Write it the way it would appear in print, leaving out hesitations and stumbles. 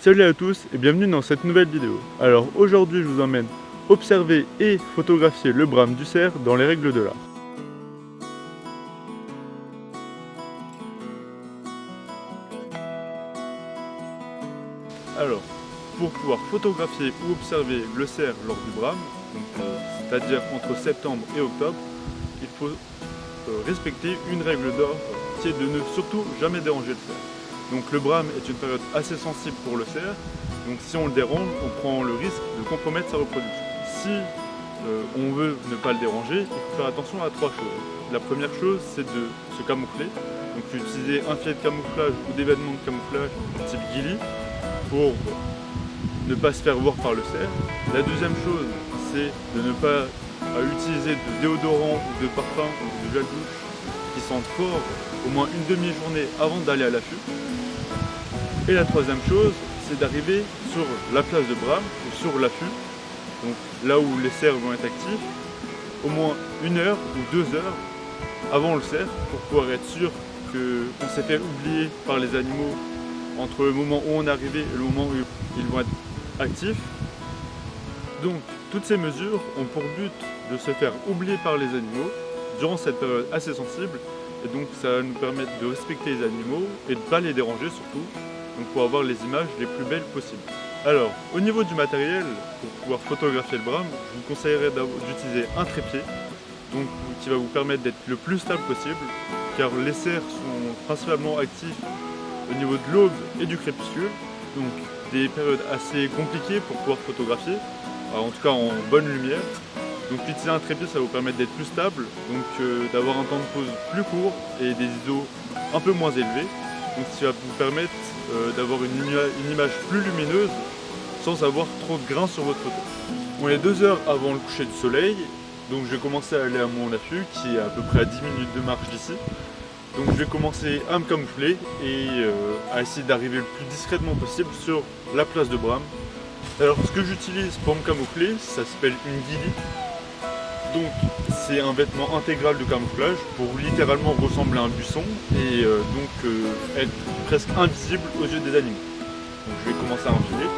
Salut à tous et bienvenue dans cette nouvelle vidéo. Alors aujourd'hui je vous emmène observer et photographier le brame du cerf dans les règles de l'art. Alors, pour pouvoir photographier ou observer le cerf lors du brame, c'est-à-dire entre septembre et octobre, il faut respecter une règle d'or qui est de ne surtout jamais déranger le cerf. Donc le brame est une période assez sensible pour le cerf, donc si on le dérange, on prend le risque de compromettre sa reproduction. Si on veut ne pas le déranger, il faut faire attention à trois choses. La première chose, c'est de se camoufler, donc utiliser un filet de camouflage ou des vêtements de camouflage type ghillie pour ne pas se faire voir par le cerf. La deuxième chose, c'est de ne pas utiliser de déodorant ou de parfum ou de gel douche qui sentent fort au moins une demi-journée avant d'aller à l'affût. Et la troisième chose, c'est d'arriver sur la place de brame ou sur l'affût, donc là où les cerfs vont être actifs, au moins 1 heure ou 2 heures avant le cerf pour pouvoir être sûr qu'on s'est fait oublier par les animaux entre le moment où on est arrivé et le moment où ils vont être actifs. Donc toutes ces mesures ont pour but de se faire oublier par les animaux durant cette période assez sensible, et donc ça va nous permettre de respecter les animaux et de ne pas les déranger surtout, donc pour avoir les images les plus belles possibles. Alors au niveau du matériel, pour pouvoir photographier le brame, je vous conseillerais d'utiliser un trépied, donc qui va vous permettre d'être le plus stable possible, car les cerfs sont principalement actifs au niveau de l'aube et du crépuscule, donc des périodes assez compliquées pour pouvoir photographier, en tout cas en bonne lumière. Donc utiliser un trépied, ça va vous permettre d'être plus stable, donc d'avoir un temps de pause plus court et des ISO un peu moins élevés, donc ce qui va vous permettre d'avoir une image plus lumineuse sans avoir trop de grains sur votre photo. On est 2 heures avant le coucher du soleil, donc je vais commencer à aller à mon affût qui est à peu près à 10 minutes de marche d'ici. Donc je vais commencer à me camoufler et à essayer d'arriver le plus discrètement possible sur la place de brame. Alors ce que j'utilise pour me camoufler, ça s'appelle une ghillie. Donc c'est un vêtement intégral de camouflage pour littéralement ressembler à un buisson et être presque invisible aux yeux des animaux. Donc je vais commencer à enfiler.